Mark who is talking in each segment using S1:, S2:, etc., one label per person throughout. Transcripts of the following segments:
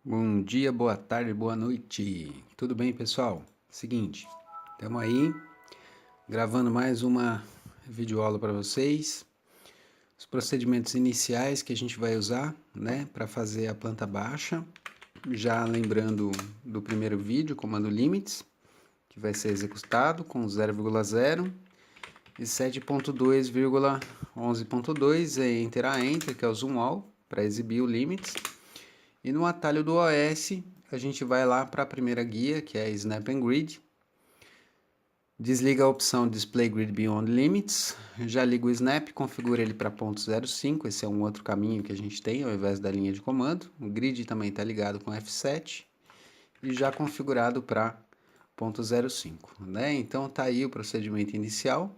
S1: Bom dia, boa tarde, boa noite. Tudo bem, pessoal? Seguinte, estamos aí gravando mais uma videoaula para vocês. Os procedimentos iniciais que a gente vai usar, né, para fazer a planta baixa. Já lembrando do primeiro vídeo, comando limits, que vai ser executado com 0,0 e 7.2,11.2 é Enter a Enter, que é o zoom all, para exibir o limits. E no atalho do OS, a gente vai lá para a primeira guia, que é Snap and Grid. Desliga a opção Display Grid Beyond Limits. Já liga o Snap, configura ele para ponto 0,5. Esse é um outro caminho que a gente tem, ao invés da linha de comando. O Grid também está ligado com F7 e já configurado para ponto 0,5, né? Então tá aí o procedimento inicial,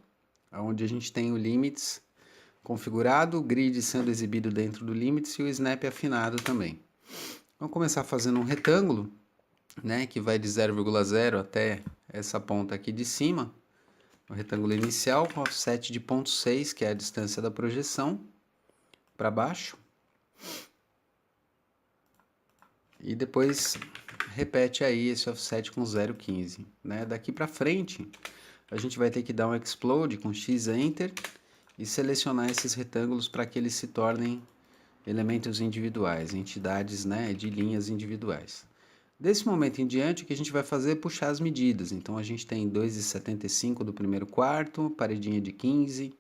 S1: onde a gente tem o Limits configurado, o Grid sendo exibido dentro do Limits e o Snap afinado também. Vamos começar fazendo um retângulo, né, que vai de 0,0 até essa ponta aqui de cima, o retângulo inicial com offset de 0,6, que é a distância da projeção, para baixo. E depois repete aí esse offset com 0,15, né? Daqui para frente, a gente vai ter que dar um explode com X Enter e selecionar esses retângulos para que eles se tornem elementos individuais, entidades, né, de linhas individuais. Desse momento em diante, o que a gente vai fazer é puxar as medidas. Então, a gente tem 2,75 do primeiro quarto, paredinha de 15,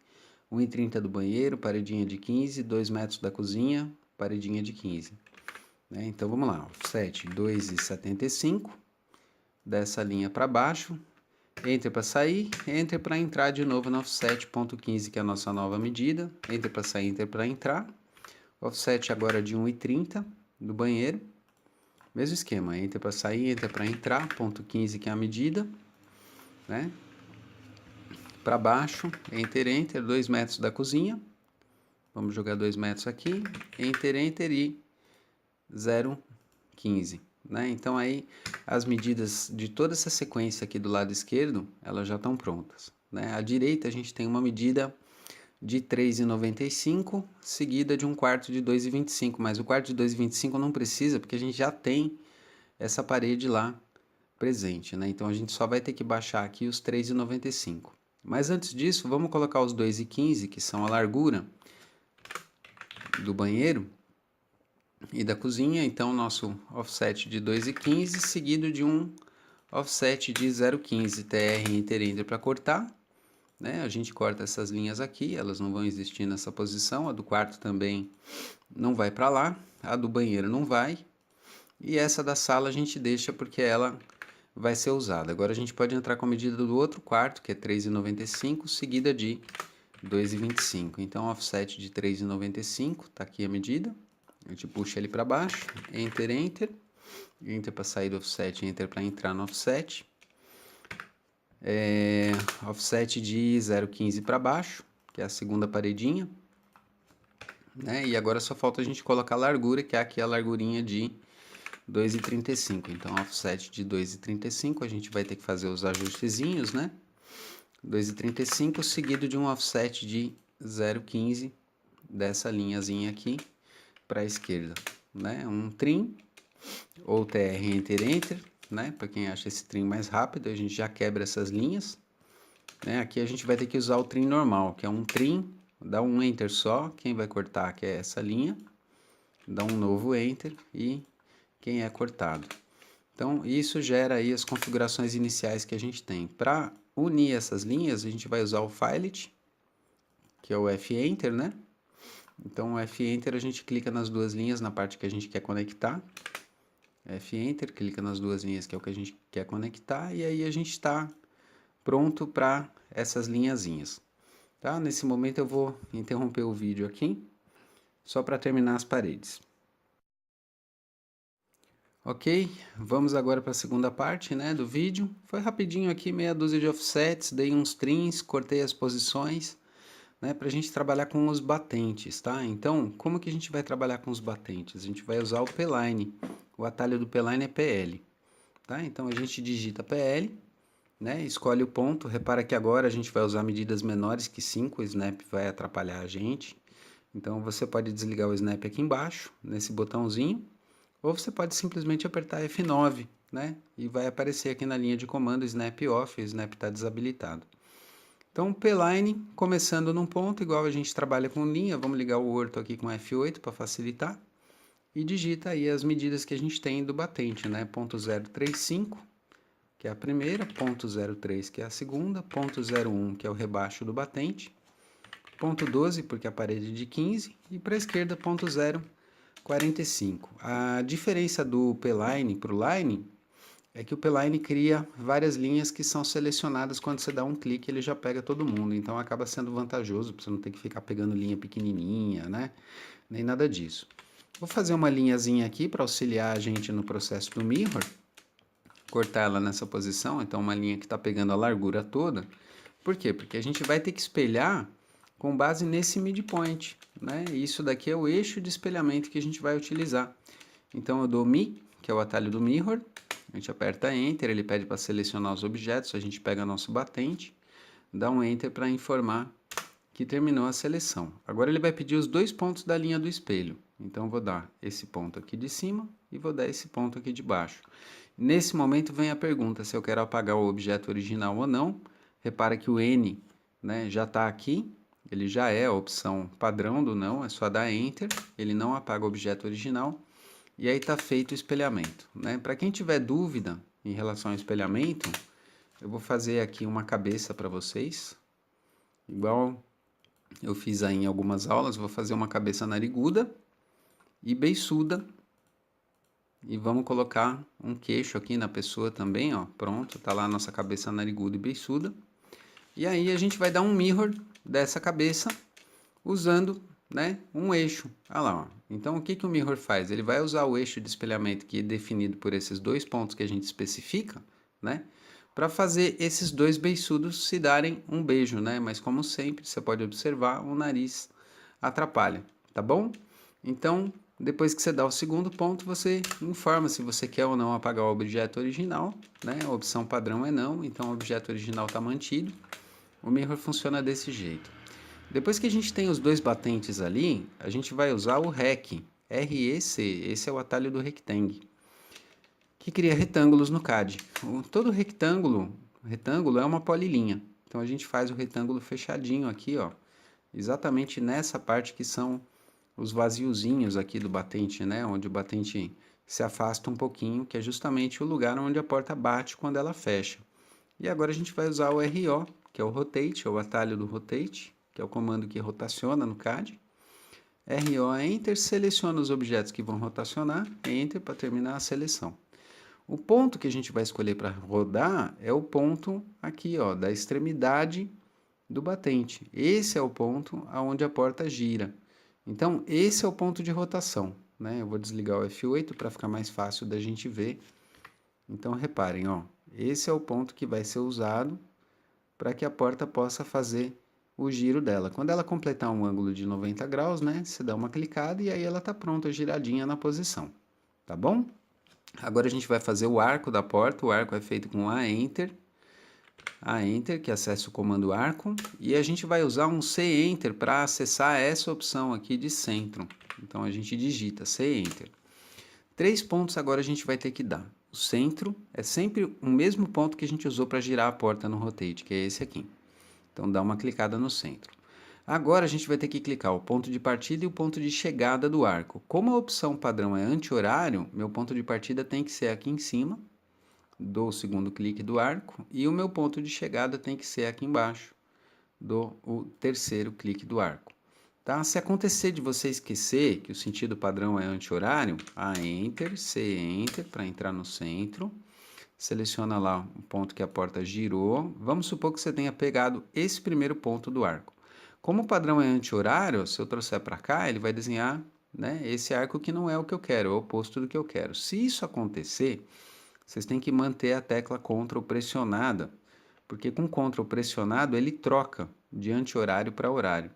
S1: 1,30 do banheiro, paredinha de 15, 2 metros da cozinha, paredinha de 15. Né? Então, vamos lá, offset 2,75, dessa linha para baixo, Enter para sair, Enter para entrar de novo no offset ponto 15, que é a nossa nova medida, Enter para sair, Enter para entrar, offset agora de 1,30 do banheiro, mesmo esquema, Enter para sair, Enter para entrar, ponto 15 que é a medida, né? Para baixo, Enter, Enter, 2 metros da cozinha, vamos jogar 2 metros aqui, Enter, Enter e 0,15, né? Então aí as medidas de toda essa sequência aqui do lado esquerdo, elas já estão prontas, né? À direita a gente tem uma medida de 3,95, seguida de um quarto de 2,25, mas o quarto de 2,25 não precisa, porque a gente já tem essa parede lá presente, né? Então a gente só vai ter que baixar aqui os 3,95. Mas antes disso, vamos colocar os 2,15, que são a largura do banheiro e da cozinha. Então nosso offset de 2,15 seguido de um offset de 0,15, TR Enter Enter para cortar, né? A gente corta essas linhas aqui, elas não vão existir nessa posição, a do quarto também não vai para lá, a do banheiro não vai, e essa da sala a gente deixa porque ela vai ser usada. Agora a gente pode entrar com a medida do outro quarto, que é 3,95, seguida de 2,25. Então, offset de 3,95, tá aqui a medida. A gente puxa ele para baixo, Enter, Enter. Enter para sair do offset, Enter para entrar no offset. Offset de 0,15 para baixo, que é a segunda paredinha, né? E agora só falta a gente colocar a largura, que é aqui a largurinha de 2,35. Então, offset de 2,35, a gente vai ter que fazer os ajustezinhos, né? 2,35 seguido de um offset de 0,15 dessa linhazinha aqui para a esquerda, né? Um trim ou TR Enter Enter, né? Para quem acha esse trim mais rápido, a gente já quebra essas linhas, né? Aqui a gente vai ter que usar o trim normal, que é um trim, dá um Enter só, quem vai cortar que é essa linha, dá um novo Enter e quem é cortado. Então, isso gera aí as configurações iniciais que a gente tem. Para unir essas linhas, a gente vai usar o Filet, que é o F-Enter, né? Então, o F-Enter a gente clica nas duas linhas na parte que a gente quer conectar. F-Enter, clica nas duas linhas que é o que a gente quer conectar. E aí a gente está pronto para essas linhazinhas. Tá? Nesse momento eu vou interromper o vídeo aqui, só para terminar as paredes. Ok, vamos agora para a segunda parte, né, do vídeo. Foi rapidinho aqui, meia dúzia de offsets, dei uns trims, cortei as posições, né, para a gente trabalhar com os batentes, tá? Então, como que a gente vai trabalhar com os batentes? A gente vai usar o P-Line, o atalho do P-Line é PL, tá? Então, a gente digita PL, né, escolhe o ponto, repara que agora a gente vai usar medidas menores que 5, o Snap vai atrapalhar a gente. Então, você pode desligar o Snap aqui embaixo, nesse botãozinho, ou você pode simplesmente apertar F9, né? E vai aparecer aqui na linha de comando Snap Off, o Snap está desabilitado. Então, P-Line, começando num ponto, igual a gente trabalha com linha, vamos ligar o orto aqui com F8 para facilitar. E digita aí as medidas que a gente tem do batente, né? Ponto 035, que é a primeira, ponto 03, que é a segunda, ponto 01, que é o rebaixo do batente, ponto 12, porque é a parede de 15, e para a esquerda, ponto 045. A diferença do P-Line para o Line é que o P-Line cria várias linhas que são selecionadas quando você dá um clique, ele já pega todo mundo, então acaba sendo vantajoso, para você não ter que ficar pegando linha pequenininha, né? Nem nada disso. Vou fazer uma linhazinha aqui para auxiliar a gente no processo do mirror, cortar ela nessa posição, então uma linha que está pegando a largura toda. Por quê? Porque a gente vai ter que espelhar com base nesse midpoint, né? E isso daqui é o eixo de espelhamento que a gente vai utilizar. Então eu dou Mi, que é o atalho do mirror, a gente aperta Enter, ele pede para selecionar os objetos, a gente pega nosso batente, dá um Enter para informar que terminou a seleção. Agora ele vai pedir os dois pontos da linha do espelho. Então, eu vou dar esse ponto aqui de cima e vou dar esse ponto aqui de baixo. Nesse momento vem a pergunta se eu quero apagar o objeto original ou não. Repara que o N, né, já está aqui, ele já é a opção padrão do não, é só dar Enter, ele não apaga o objeto original. E aí está feito o espelhamento, né? Para quem tiver dúvida em relação ao espelhamento, eu vou fazer aqui uma cabeça para vocês, igual eu fiz aí em algumas aulas. Vou fazer uma cabeça nariguda e beiçuda. E vamos colocar um queixo aqui na pessoa também, ó. Pronto, tá lá a nossa cabeça nariguda e beiçuda. E aí a gente vai dar um mirror dessa cabeça usando, né, um eixo. Olha lá, ó. Então o que que o mirror faz? Ele vai usar o eixo de espelhamento que é definido por esses dois pontos que a gente especifica, né? Para fazer esses dois beiçudos se darem um beijo, né? Mas como sempre, você pode observar, o nariz atrapalha, tá bom? Então, depois que você dá o segundo ponto, você informa se você quer ou não apagar o objeto original, né? A opção padrão é não, então o objeto original está mantido. O mirror funciona desse jeito. Depois que a gente tem os dois batentes ali, a gente vai usar o REC, REC, esse é o atalho do Rectangle, que cria retângulos no CAD. Todo retângulo é uma polilinha. Então a gente faz o retângulo fechadinho aqui, ó, exatamente nessa parte que são os vaziozinhos aqui do batente, né, onde o batente se afasta um pouquinho, que é justamente o lugar onde a porta bate quando ela fecha. E agora a gente vai usar o RO, que é o Rotate, ou o atalho do Rotate, que é o comando que rotaciona no CAD. RO é Enter, seleciona os objetos que vão rotacionar, Enter para terminar a seleção. O ponto que a gente vai escolher para rodar é o ponto aqui, ó, da extremidade do batente. Esse é o ponto aonde a porta gira. Então, esse é o ponto de rotação, né? Eu vou desligar o F8 para ficar mais fácil da gente ver. Então, reparem, ó, esse é o ponto que vai ser usado para que a porta possa fazer o giro dela. Quando ela completar um ângulo de 90 graus, né, você dá uma clicada e aí ela está pronta, giradinha na posição, tá bom? Agora a gente vai fazer o arco da porta. O arco é feito com A Enter, que acessa o comando arco, e a gente vai usar um C Enter para acessar essa opção aqui de centro. Então a gente digita C Enter. 3 pontos agora a gente vai ter que dar. O centro é sempre o mesmo ponto que a gente usou para girar a porta no Rotate, que é esse aqui. Então dá uma clicada no centro. Agora a gente vai ter que clicar o ponto de partida e o ponto de chegada do arco. Como a opção padrão é anti-horário, meu ponto de partida tem que ser aqui em cima, dou o segundo clique do arco, e o meu ponto de chegada tem que ser aqui embaixo, dou o terceiro clique do arco. Tá? Se acontecer de você esquecer que o sentido padrão é anti-horário, A Enter, C Enter para entrar no centro, seleciona lá o ponto que a porta girou. Vamos supor que você tenha pegado esse primeiro ponto do arco. Como o padrão é anti-horário, se eu trouxer para cá, ele vai desenhar, né, esse arco que não é o que eu quero, é o oposto do que eu quero. Se isso acontecer, vocês têm que manter a tecla Ctrl pressionada, porque com Ctrl pressionado ele troca de anti-horário para horário.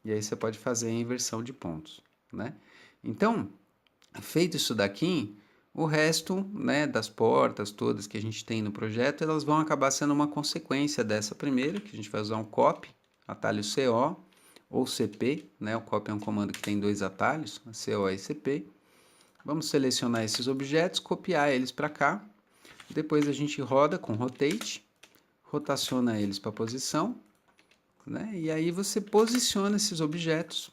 S1: E aí você pode fazer a inversão de pontos, né? Então, feito isso daqui, o resto, né, das portas todas que a gente tem no projeto, elas vão acabar sendo uma consequência dessa primeira, que a gente vai usar um copy, atalho CO ou CP, né? O copy é um comando que tem dois atalhos, CO e CP. Vamos selecionar esses objetos, copiar eles para cá. Depois a gente roda com Rotate, rotaciona eles para a posição, né? E aí você posiciona esses objetos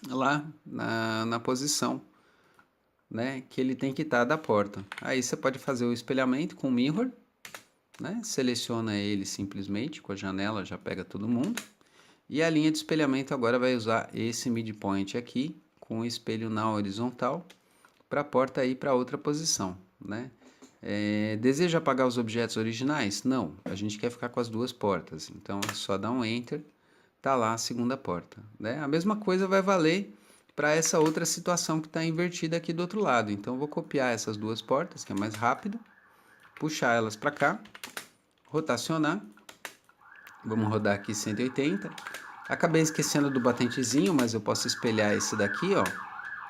S1: lá na posição, né, que ele tem que estar da porta. Aí você pode fazer o espelhamento com o Mirror, né? Seleciona ele simplesmente com a janela, já pega todo mundo. E a linha de espelhamento agora vai usar esse midpoint aqui, com o espelho na horizontal, para a porta ir para outra posição, né? Deseja apagar os objetos originais? Não, a gente quer ficar com as duas portas, então é só dar um Enter, tá lá a segunda porta, né? A mesma coisa vai valer para essa outra situação que está invertida aqui do outro lado. Então eu vou copiar essas duas portas, que é mais rápido, puxar elas para cá, rotacionar, vamos rodar aqui 180. Acabei esquecendo do batentezinho, mas eu posso espelhar esse daqui, ó,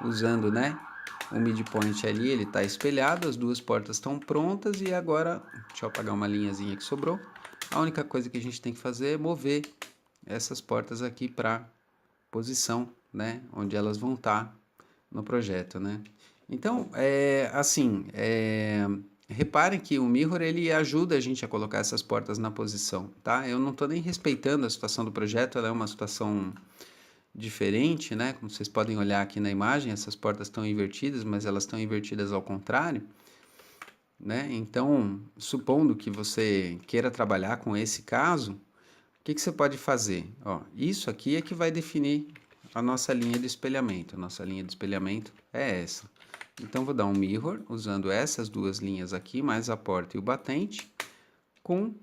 S1: usando, né, o midpoint ali, ele está espelhado, as duas portas estão prontas e agora, deixa eu apagar uma linhazinha que sobrou. A única coisa que a gente tem que fazer é mover essas portas aqui para posição, né, onde elas vão estar no projeto, né. Então, reparem que o Mirror ele ajuda a gente a colocar essas portas na posição, tá? Eu não estou nem respeitando a situação do projeto, ela é uma situação diferente, né? Como vocês podem olhar aqui na imagem, essas portas estão invertidas, mas elas estão invertidas ao contrário, né? Então, supondo que você queira trabalhar com esse caso, o que você pode fazer? Ó, isso aqui é que vai definir a nossa linha de espelhamento. A nossa linha de espelhamento é essa. Então, vou dar um mirror, usando essas duas linhas aqui, mais a porta e o batente, com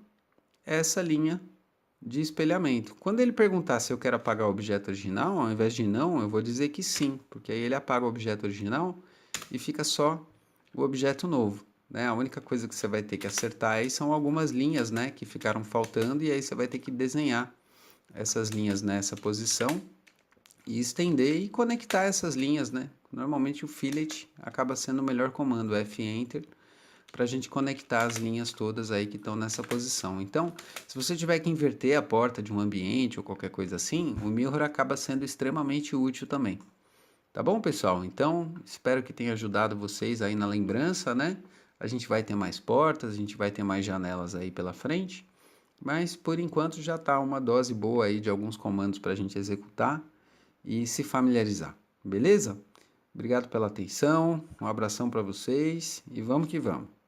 S1: essa linha de espelhamento. Quando ele perguntar se eu quero apagar o objeto original, ao invés de não, eu vou dizer que sim, porque aí ele apaga o objeto original e fica só o objeto novo, né? A única coisa que você vai ter que acertar aí são algumas linhas, né, que ficaram faltando, e aí você vai ter que desenhar essas linhas nessa posição e estender e conectar essas linhas, né? Normalmente o fillet acaba sendo o melhor comando, F-Enter, para a gente conectar as linhas todas aí que estão nessa posição. Então, se você tiver que inverter a porta de um ambiente ou qualquer coisa assim, o Mirror acaba sendo extremamente útil também. Tá bom, pessoal? Então, espero que tenha ajudado vocês aí na lembrança, né? A gente vai ter mais portas, a gente vai ter mais janelas aí pela frente, mas por enquanto já tá uma dose boa aí de alguns comandos para a gente executar e se familiarizar, beleza? Obrigado pela atenção, um abração para vocês e vamos que vamos!